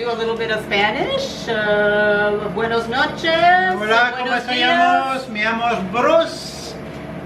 a little bit of Spanish. Buenos noches. Hola, ¿cómo Buenos estamos? Me llamo Bruce.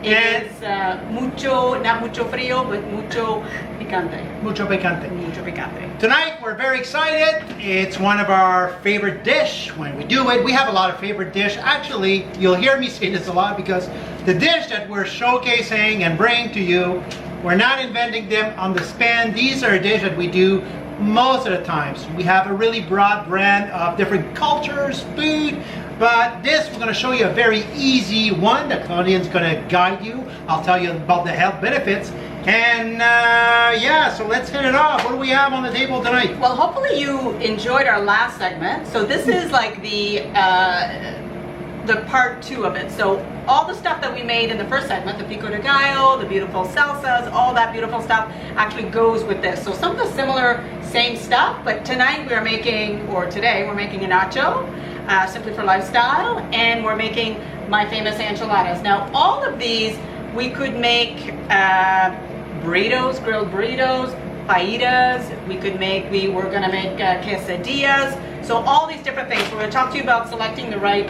It's not mucho frío, but mucho picante. Mucho picante. Mucho picante. Tonight we're very excited. It's one of our favorite dish. When we do it, we have a lot of favorite dish. Actually, you'll hear me say this a lot because the dish that we're showcasing and bringing to you, we're not inventing them on the spin. These are a dish that we do most of the times. We have a really broad brand of different cultures, food, but this we're going to show you a very easy one that Claudine's going to guide you. I'll tell you about the health benefits. And yeah, so let's hit it off. What do we have on the table tonight? Well, hopefully you enjoyed our last segment. So this is like the part 2 of it. So all the stuff that we made in the first segment, the pico de gallo, the beautiful salsas, all that beautiful stuff actually goes with this. So some of the similar same stuff, but tonight we're making, or today we're making a nacho, simply for lifestyle, and we're making my famous enchiladas. Now all of these we could make burritos, grilled burritos, fajitas. We could make, we're gonna make quesadillas. So all these different things. We're gonna talk to you about selecting the right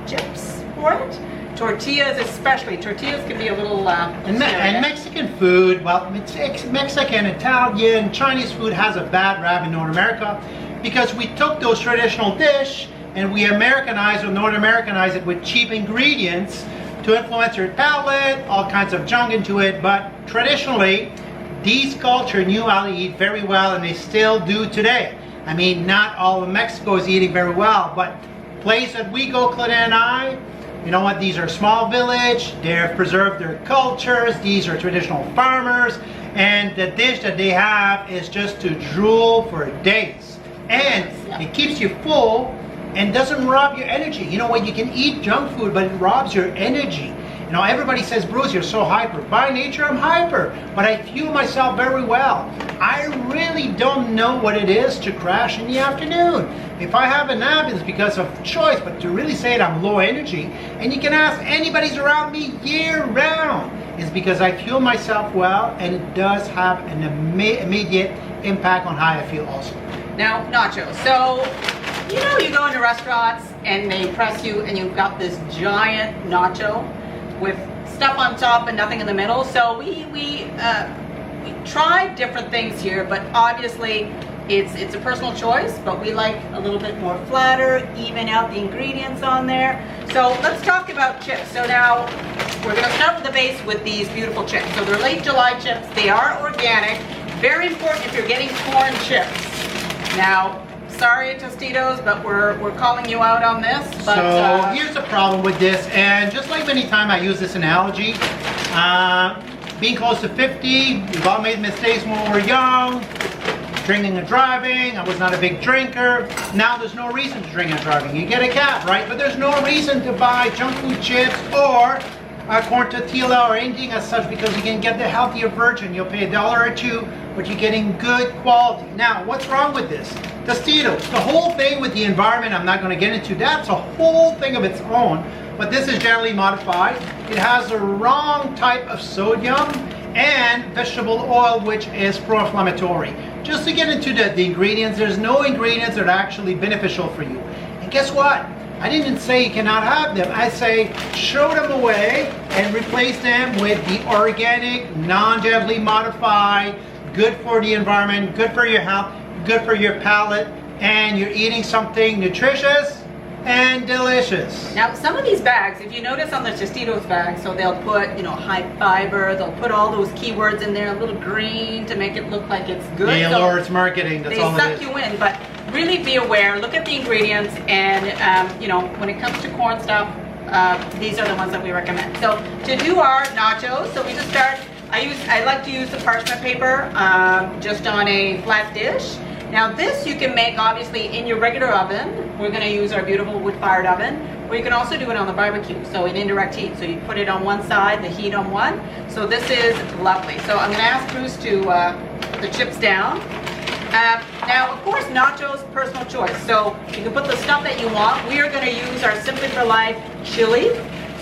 chips for it. Tortillas especially. Tortillas can be a little And Mexican food, well, Mexican, Italian, Chinese food has a bad rap in North America because we took those traditional dish and we Americanized or North Americanized it with cheap ingredients to influence your palate, all kinds of junk into it. But traditionally, these culture knew how to eat very well, and they still do today. I mean, not all of Mexico is eating very well, but place that we go, Claudine and I, you know what, these are small village, they've preserved their cultures, these are traditional farmers, and the dish that they have is just to drool for days. And it keeps you full and doesn't rob your energy. You know what, you can eat junk food, but it robs your energy. You know, everybody says, Bruce, you're so hyper. By nature, I'm hyper, but I fuel myself very well. I really don't know what it is to crash in the afternoon. If I have a nap, it's because of choice, but to really say that I'm low energy, and you can ask anybody's around me year round, is because I fuel myself well, and it does have an immediate impact on how I feel also. Now, nachos. So, you know, you go into restaurants and they press you and you've got this giant nacho with stuff on top and nothing in the middle. So we tried different things here, but obviously it's a personal choice, but we like a little bit more flatter, even out the ingredients on there. So let's talk about chips. So now we're going to start with the base with these beautiful chips. So they're late July chips. They are organic. Very important if you're getting corn chips. Now, sorry, Tostitos, but we're calling you out on this. But, so here's the problem with this, and just like many times I use this analogy, being close to 50, we've all made mistakes when we were young, drinking and driving. I was not a big drinker. Now there's no reason to drink and driving. You get a cab, right? But there's no reason to buy junk food chips or corn tortilla or anything as such, because you can get the healthier version. You'll pay $1 or $2, but you're getting good quality. Now, what's wrong with this? Tostitos, the whole thing with the environment, I'm not going to get into. That's a whole thing of its own, but this is generally modified. It has the wrong type of sodium and vegetable oil, which is pro-inflammatory. Just to get into the ingredients, there's no ingredients that are actually beneficial for you. And guess what? I didn't say you cannot have them. I say throw them away and replace them with the organic, non-genetically modified, good for the environment, good for your health, good for your palate, and you're eating something nutritious and delicious. Now, some of these bags, if you notice on the Tostitos bag, so they'll put, you know, high fiber, they'll put all those keywords in there, a little green to make it look like it's good. Yeah, so it's marketing, that's all it is. They suck you in, but really be aware, look at the ingredients, and, you know, when it comes to corn stuff, these are the ones that we recommend. So, to do our nachos, so we just start, I like to use the parchment paper just on a flat dish. Now this you can make obviously in your regular oven. We're going to use our beautiful wood-fired oven, or you can also do it on the barbecue, so in indirect heat. So you put it on one side, the heat on one. So this is lovely. So I'm going to ask Bruce to put the chips down. Now, of course, nachos, personal choice. So you can put the stuff that you want. We are going to use our Simply for Life chili.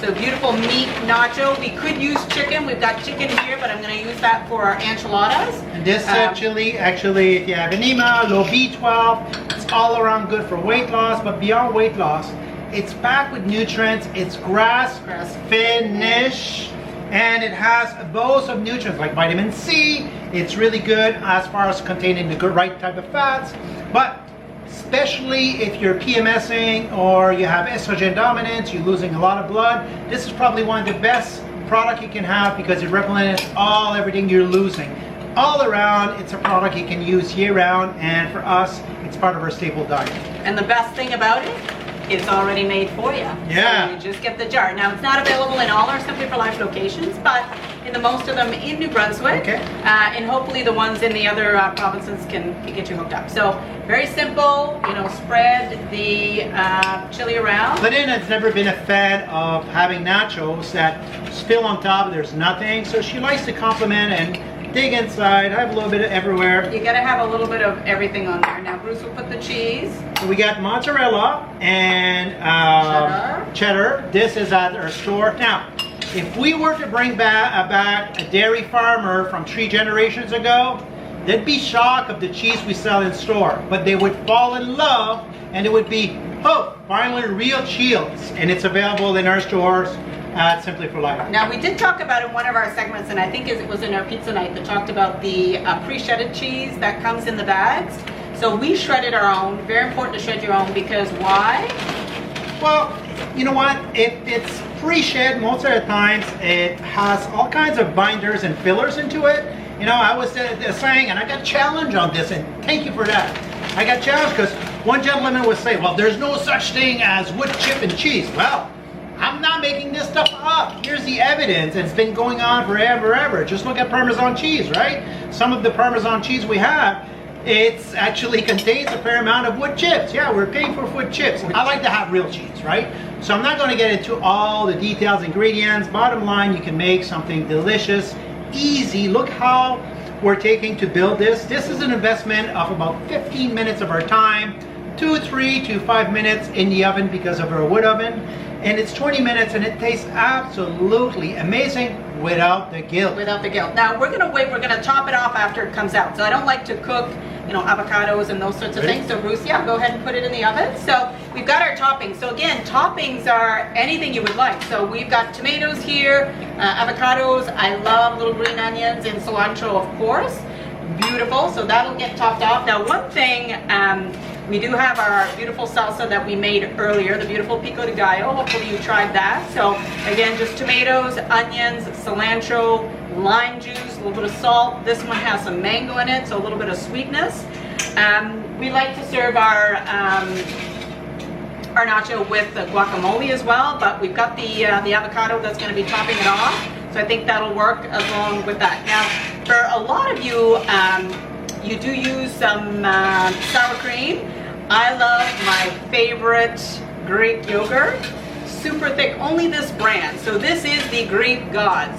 So beautiful meat nacho. We could use chicken. We've got chicken here, but I'm going to use that for our enchiladas. And this chili, actually, if you have anemia, low B12, it's all around good for weight loss, but beyond weight loss, it's packed with nutrients. It's grass finish, and it has a bolus of nutrients like vitamin C. It's really good as far as containing the good right type of fats, but especially if you're PMSing or you have estrogen dominance, you're losing a lot of blood, this is probably one of the best product you can have because it replenishes everything you're losing. All around, it's a product you can use year round, and for us, it's part of our staple diet. And the best thing about it, it's already made for you. Yeah. So you just get the jar. Now, it's not available in all our Simply for Life locations, but in the most of them in New Brunswick. Okay. And hopefully the ones in the other provinces can get you hooked up. So very simple, you know, spread the chili around. Claudine has never been a fan of having nachos that spill on top, there's nothing, so she likes to complement and dig inside, have a little bit of everywhere. You gotta have a little bit of everything on there. Now Bruce will put the cheese. So we got mozzarella and cheddar. This is at our store. Now, if we were to bring back a dairy farmer from 3 generations ago, they'd be shocked of the cheese we sell in store, but they would fall in love, and it would be, oh, finally real cheese, and it's available in our stores at Simply for Life. Now we did talk about in one of our segments, and I think it was in our pizza night, that talked about the pre-shredded cheese that comes in the bags. So we shredded our own. Very important to shred your own, because why? Well, you know what? If it's pre-shed, most of the times it has all kinds of binders and fillers into it. You know, I was saying, and I got challenged on this, and thank you for that. I got challenged because one gentleman was saying, well, there's no such thing as wood chip and cheese. Well, I'm not making this stuff up. Here's the evidence. It's been going on forever. Just look at Parmesan cheese, right? Some of the Parmesan cheese we have, it actually contains a fair amount of wood chips. Yeah, we're paying for wood chips. I like to have real cheese, right? So I'm not going to get into all the details, ingredients. Bottom line, you can make something delicious, easy. Look how we're taking to build this. This is an investment of about 15 minutes of our time, 3 to 5 minutes in the oven because of our wood oven. And it's 20 minutes, and it tastes absolutely amazing without the guilt. Without the guilt. Now we're gonna wait. We're gonna top it off after it comes out. So I don't like to cook, you know, avocados and those sorts of things. So Bruce, yeah, go ahead and put it in the oven. So we've got our toppings. So again, toppings are anything you would like. So we've got tomatoes here, avocados. I love little green onions and cilantro, of course. Beautiful. So that'll get topped off. Now one thing. We do have our beautiful salsa that we made earlier, the beautiful pico de gallo. Hopefully you tried that. So again, just tomatoes, onions, cilantro, lime juice, a little bit of salt. This one has some mango in it, so a little bit of sweetness. We like to serve our nacho with the guacamole as well, but we've got the avocado that's going to be topping it off. So I think that'll work along with that. Now, for a lot of you, you do use some sour cream. I love my favorite Greek yogurt. Super thick, only this brand. So this is the Greek Gods.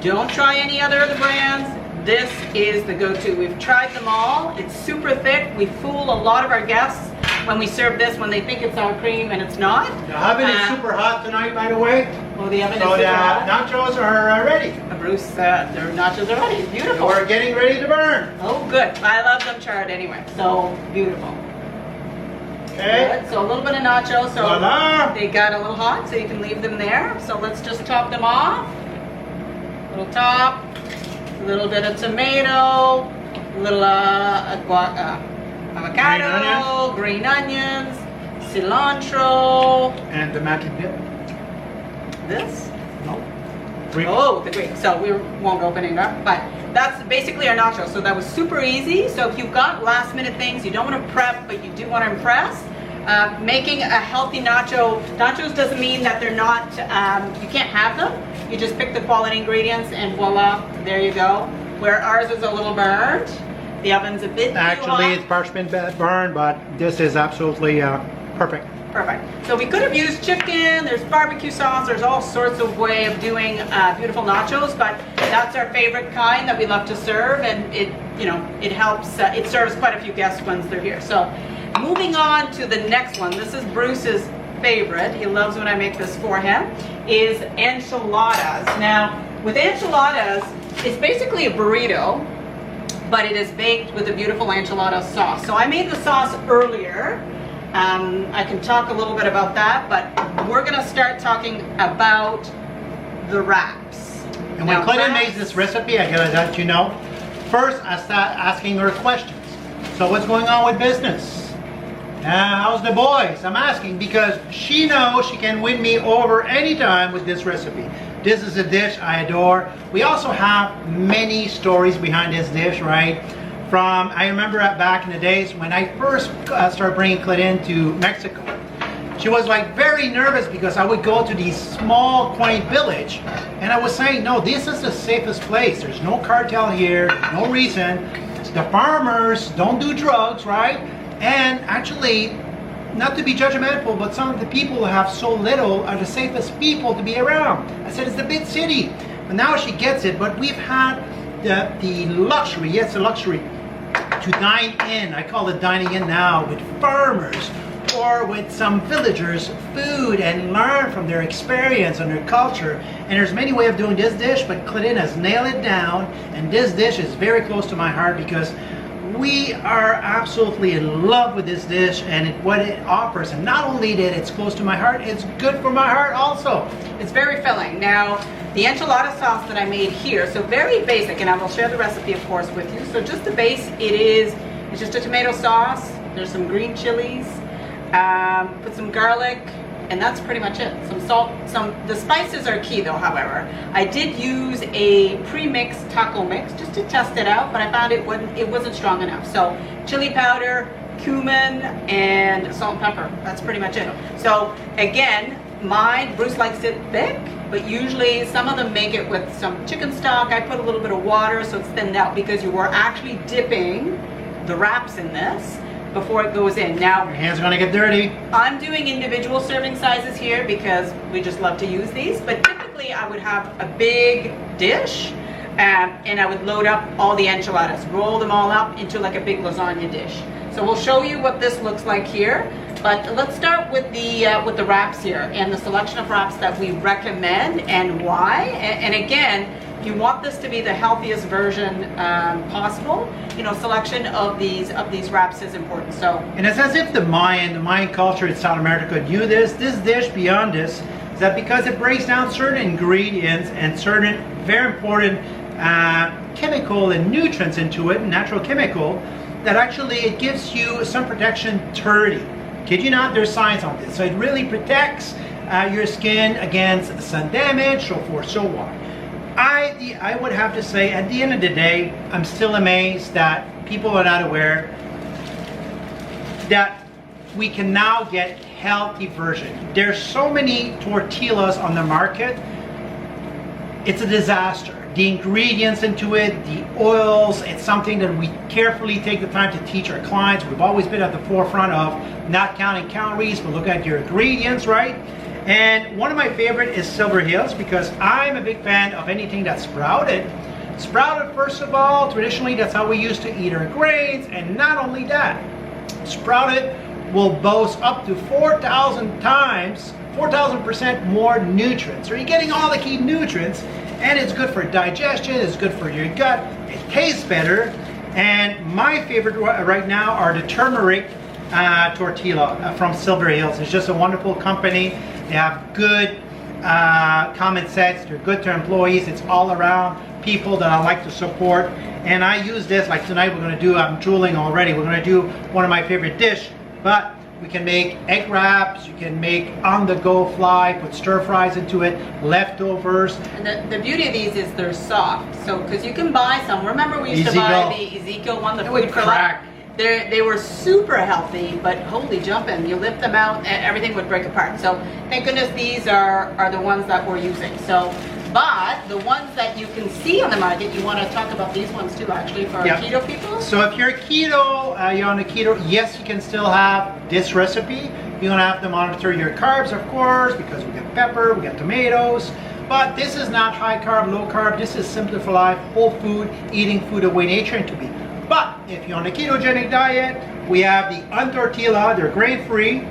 Don't try any other of the brands. This is the go-to. We've tried them all. It's super thick. We fool a lot of our guests when we serve this, when they think it's sour cream and it's not. The oven is super hot tonight, by the way. Oh, the oven is so super hot. Nachos are ready. Bruce, their nachos are ready. Beautiful. We're getting ready to burn. Oh, good. I love them charred anyway. So beautiful. Okay. Good. So a little bit of nacho. So voila. They got a little hot, so you can leave them there. So let's just top them off. Little top, a little bit of tomato, a little avocado, green onions, cilantro. And the magic dip. This? No. Oh, the Greek. So we won't open it up, but that's basically our nacho. So that was super easy. So if you've got last minute things, you don't want to prep, but you do want to impress, making a healthy nachos doesn't mean that they're not, you can't have them. You just pick the quality ingredients and voila, there you go. Where ours is a little burned, the oven's a bit Actually, it's parchment burned, but this is absolutely perfect. Perfect. So we could have used chicken, there's barbecue sauce, there's all sorts of way of doing beautiful nachos, but that's our favorite kind that we love to serve, and it helps, it serves quite a few guests once they're here. So moving on to the next one. This is Bruce's favorite, he loves when I make this for him, is enchiladas. Now, with enchiladas, it's basically a burrito, but it is baked with a beautiful enchilada sauce. So I made the sauce earlier. I can talk a little bit about that, but we're gonna start talking about the wraps. And when Claudine made this recipe, I gotta let you know, first I start asking her questions. So what's going on with business? How's the boys? I'm asking because she knows she can win me over anytime with this recipe. This is a dish I adore. We also have many stories behind this dish, right? I remember back in the days when I first started bringing Claudine to Mexico. She was like very nervous because I would go to these small quaint village and I was saying, no, this is the safest place. There's no cartel here, no reason. The farmers don't do drugs, right? And actually, not to be judgmental, but some of the people who have so little are the safest people to be around. I said, it's a big city. But now she gets it, but we've had the luxury, yes, the luxury, to dine in, I call it dining in now, with farmers or with some villagers, food, and learn from their experience and their culture. And there's many ways of doing this dish, but Claudine has nailed it down, and this dish is very close to my heart because we are absolutely in love with this dish and what it offers. And not only that it's close to my heart, it's good for my heart also. It's very filling. Now, the enchilada sauce that I made here, so very basic, and I will share the recipe, of course, with you. So just the base, it's just a tomato sauce. There's some green chilies, put some garlic, and that's pretty much it. Some salt, the spices are key though, however. I did use a pre-mixed taco mix just to test it out, but I found it wasn't strong enough. So chili powder, cumin, and salt and pepper. That's pretty much it. So again, Bruce likes it thick, but usually some of them make it with some chicken stock. I put a little bit of water so it's thinned out because you are actually dipping the wraps in this before it goes in. Now, your hands are gonna get dirty. I'm doing individual serving sizes here because we just love to use these, but typically I would have a big dish and I would load up all the enchiladas, roll them all up into like a big lasagna dish. So we'll show you what this looks like here, but let's start with the wraps here and the selection of wraps that we recommend and why. And again, if you want this to be the healthiest version possible, selection of these wraps is important. So, and it's as if the Mayan culture in South America knew this dish beyond this, is that because it breaks down certain ingredients and certain very important chemical and nutrients into it, natural chemical, that actually it gives you some protection 30. Kid you not, there's science on this. So it really protects your skin against sun damage, so forth, so on. I would have to say, at the end of the day, I'm still amazed that people are not aware that we can now get healthy version. There's so many tortillas on the market. It's a disaster. The ingredients into it, the oils, it's something that we carefully take the time to teach our clients. We've always been at the forefront of not counting calories, but look at your ingredients, right? And one of my favorite is Silver Hills because I'm a big fan of anything that's sprouted. Sprouted, first of all, traditionally that's how we used to eat our grains, and not only that, sprouted will boast up to 4,000% more nutrients. So you're getting all the key nutrients, and it's good for digestion, it's good for your gut, it tastes better. And my favorite right now are the turmeric tortilla from Silver Hills. It's just a wonderful company. They have good common sense. They're good to employees. It's all around people that I like to support. And I use this, like tonight we're going to do, I'm drooling already, we're going to do one of my favorite dish, but we can make egg wraps, you can make on-the-go fly, put stir fries into it, leftovers. And the beauty of these is they're soft. So, because you can buy some, remember we used to buy the Ezekiel one, the food crack. They were super healthy, but holy jumping, you lift them out and everything would break apart. So thank goodness these are the ones that we're using. So, but the ones that you can see on the market, you want to talk about these ones too, actually, for our keto people? So if you're keto, you're on a keto, yes, you can still have this recipe. You're going to have to monitor your carbs, of course, because we got pepper, we got tomatoes. But this is not high carb, low carb. This is simple for life, whole food, eating food the way nature to be. But if you're on a ketogenic diet, we have the untortilla, they're grain-free.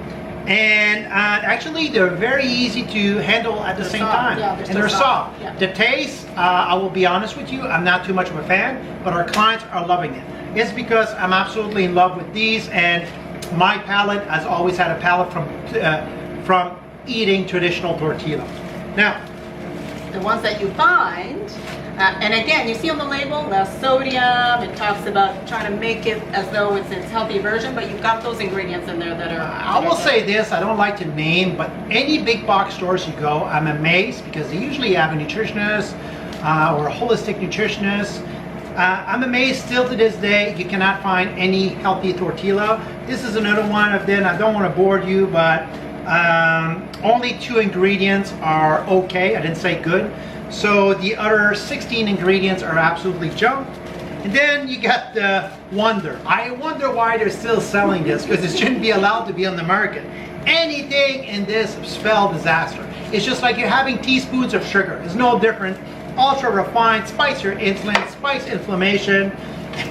And actually, they're very easy to handle at the same soft. time. Yeah, and they're soft. Yeah. The taste, I will be honest with you, I'm not too much of a fan, but our clients are loving it. It's because I'm absolutely in love with these, and my palate has always had a palate from eating traditional tortilla. Now, the ones that you find, and again, you see on the label, less sodium. It talks about trying to make it as though it's its healthy version, but you've got those ingredients in there that are. I will say this, I don't like to name, but any big box stores you go, I'm amazed because they usually have a nutritionist or a holistic nutritionist. I'm amazed still to this day you cannot find any healthy tortilla. This is another one of them. I don't want to bore you, but only 2 ingredients are okay. I didn't say good. So the other 16 ingredients are absolutely junk. And then you got the Wonder. I wonder why they're still selling this, because it shouldn't be allowed to be on the market. Anything in this spell disaster. It's just like you're having teaspoons of sugar. It's no different. Ultra refined, spice your insulin, spice inflammation.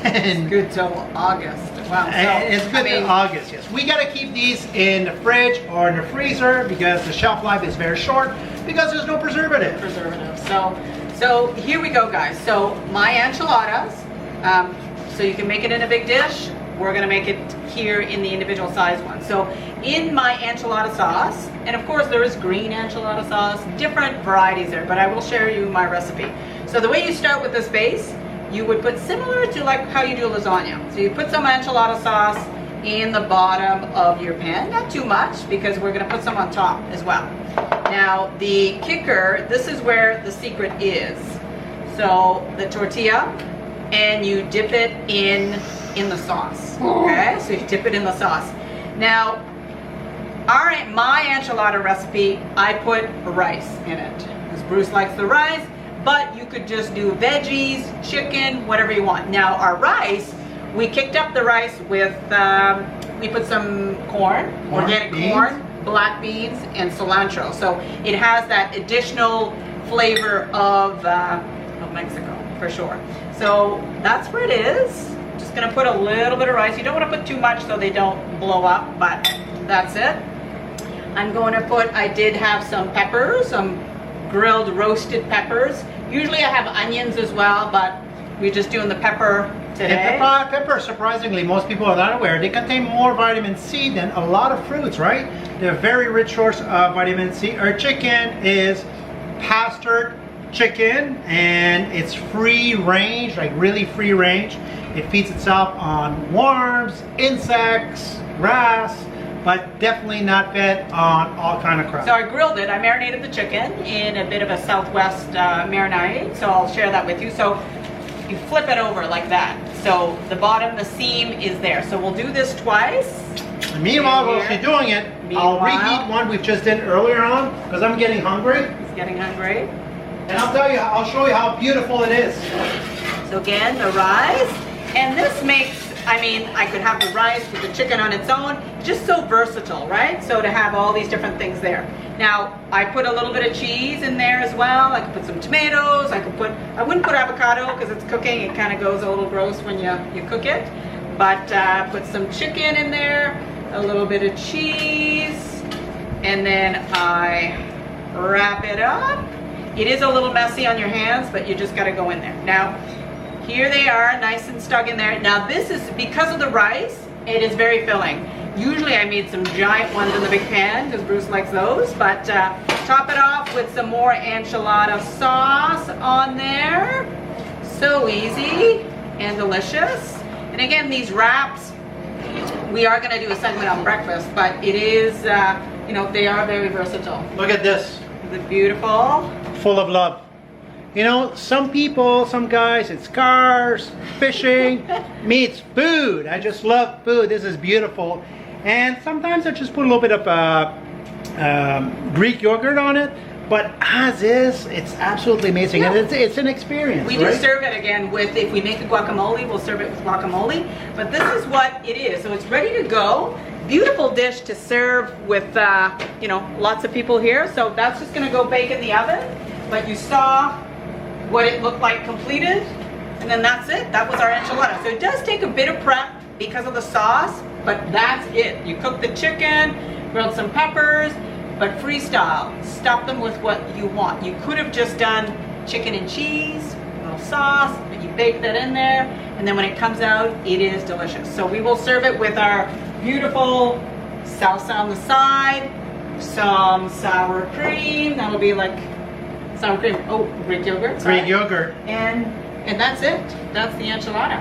And Good till August. Wow. it's good in August, yes. We gotta keep these in the fridge or in the freezer because the shelf life is very short because there's no preservative. So here we go, guys. So my enchiladas. So you can make it in a big dish. We're gonna make it here in the individual size one. So in my enchilada sauce, and of course there is green enchilada sauce, different varieties there, but I will share you my recipe. So the way you start with this base, you would put similar to like how you do lasagna. So you put some enchilada sauce in the bottom of your pan, not too much because we're gonna put some on top as well. Now the kicker, this is where the secret is. So the tortilla, and you dip it in the sauce, okay? So you dip it in the sauce. Now, my enchilada recipe, I put rice in it, because Bruce likes the rice, but you could just do veggies, chicken, whatever you want. Now, our rice, we kicked up the rice with, we put some corn, organic corn, black beans, and cilantro. So it has that additional flavor of Mexico, for sure. So that's where it is. Just gonna put a little bit of rice. You don't want to put too much so they don't blow up, but that's it. I'm going to put, I did have some peppers, some grilled roasted peppers. Usually I have onions as well, but we're just doing the pepper today. And pepper, surprisingly, most people are not aware, they contain more vitamin C than a lot of fruits, right? They're a very rich source of vitamin C. Our chicken is pastured chicken, and it's free range, like really free range. It feeds itself on worms, insects, grass, but definitely not fed on all kind of crap. So I grilled it. I marinated the chicken in a bit of a Southwest marinade, so I'll share that with you. So you flip it over like that. So the bottom, the seam is there. So we'll do this twice. And meanwhile, while she's doing it, I'll reheat one we've just did earlier on because I'm getting hungry. He's getting hungry. And I'll show you how beautiful it is. So again, the rice, and this makes, I mean, I could have the rice with the chicken on its own, just so versatile, right? So to have all these different things there. Now, I put a little bit of cheese in there as well. I could put some tomatoes. I wouldn't put avocado because it's cooking. It kind of goes a little gross when you cook it. But put some chicken in there, a little bit of cheese, and then I wrap it up. It is a little messy on your hands, but you just got to go in there. Now, here they are, nice and stuck in there. Now this is, because of the rice, it is very filling. Usually I made some giant ones in the big pan, because Bruce likes those, but top it off with some more enchilada sauce on there. So easy and delicious. And again, these wraps, we are going to do a segment on breakfast, but it is, you know, they are very versatile. Look at this. The beautiful. Full of love. You know, some people, some guys, it's cars, fishing. Me, it's food. I just love food. This is beautiful. And sometimes I just put a little bit of Greek yogurt on it. But as is, it's absolutely amazing. Yeah. And it's an experience. We right? do serve it again with, if we make a guacamole, we'll serve it with guacamole. But this is what it is. So it's ready to go. Beautiful dish to serve with, you know, lots of people here. So that's just going to go bake in the oven. But you saw what it looked like completed, and then that's it. That was our enchilada. So it does take a bit of prep because of the sauce, but that's it. You cook the chicken, grilled some peppers, but freestyle. Stuff them with what you want. You could have just done chicken and cheese, a little sauce, but you bake that in there, and then when it comes out, it is delicious. So we will serve it with our beautiful salsa on the side, some sour cream. That'll be like sour cream. Oh, Greek yogurt. Sorry. Greek yogurt. And that's it. That's the enchilada.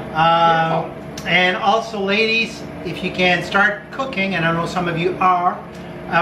And also, ladies, if you can start cooking, and I know some of you are,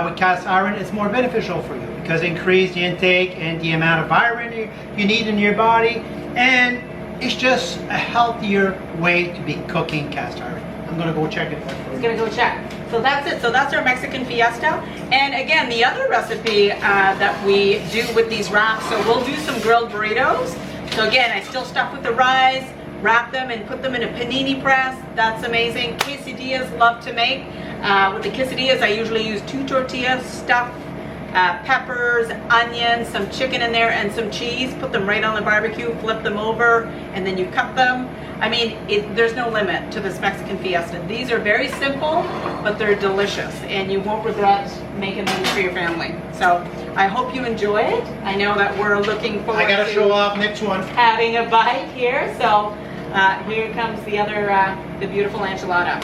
with cast iron, it's more beneficial for you because it increases the intake and the amount of iron you need in your body, and it's just a healthier way to be cooking cast iron. I'm gonna go check it. He's gonna go check. So that's it. So that's our Mexican fiesta. And again, the other recipe that we do with these wraps, so we'll do some grilled burritos. So again, I still stuff with the rice, wrap them and put them in a panini press. That's amazing. Quesadillas, love to make. With the quesadillas, I usually use 2 tortillas, stuff peppers, onions, some chicken in there, and some cheese. Put them right on the barbecue, flip them over, and then you cut them. I mean, there's no limit to this Mexican fiesta. These are very simple, but they're delicious, and you won't regret making them for your family. So I hope you enjoy it. I know that we're looking forward I gotta to show off next one. having a bite here. So here comes the other, the beautiful enchilada.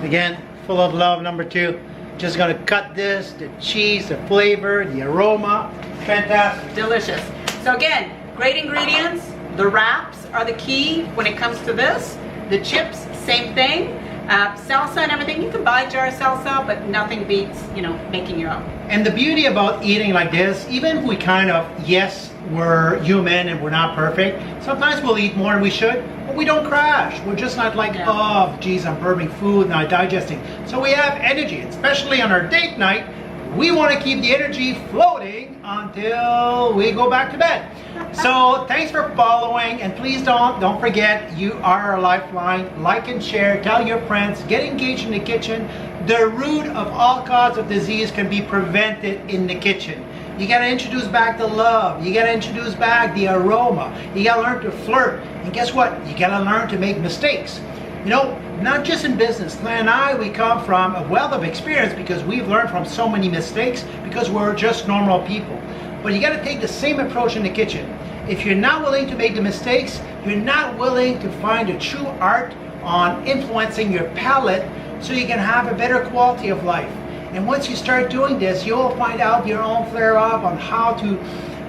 Again, full of love, number 2. Just gonna cut this, the cheese, the flavor, the aroma, fantastic. Delicious. So again, great ingredients. The wraps are the key when it comes to this. The chips, same thing. Salsa and everything, you can buy jar salsa, but nothing beats, making your own. And the beauty about eating like this, even if we kind of, yes, we're human and we're not perfect, sometimes we'll eat more than we should, but we don't crash. We're just not like, oh, geez, I'm burping food, not digesting. So we have energy, especially on our date night. We want to keep the energy floating until we go back to bed. So thanks for following, and please don't forget, you are our lifeline. Like and share, tell your friends, get engaged in the kitchen. The root of all cause of disease can be prevented in the kitchen. You gotta introduce back the love. You gotta introduce back the aroma. You gotta learn to flirt. And guess what? You gotta learn to make mistakes. Not just in business. Claire and I, we come from a wealth of experience because we've learned from so many mistakes because we're just normal people. But you got to take the same approach in the kitchen. If you're not willing to make the mistakes, you're not willing to find a true art on influencing your palate so you can have a better quality of life. And once you start doing this, you'll find out your own flair up on how to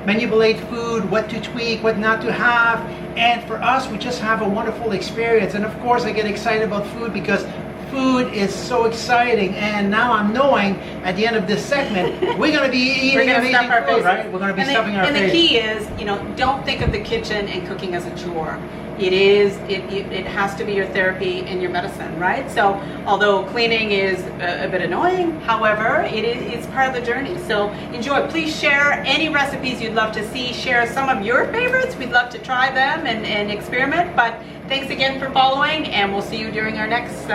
manipulate food, what to tweak, what not to have. And for us, we just have a wonderful experience. And of course, I get excited about food because food is so exciting. And now I'm knowing at the end of this segment, we're going to be eating amazing food, right? We're going to be stuffing our face. And the key is, don't think of the kitchen and cooking as a chore. It has to be your therapy and your medicine, right? So although cleaning is a bit annoying, however, it's part of the journey. So enjoy. Please share any recipes you'd love to see. Share some of your favorites. We'd love to try them and experiment. But thanks again for following, and we'll see you during our next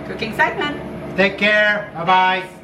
cooking segment. Take care. Bye-bye.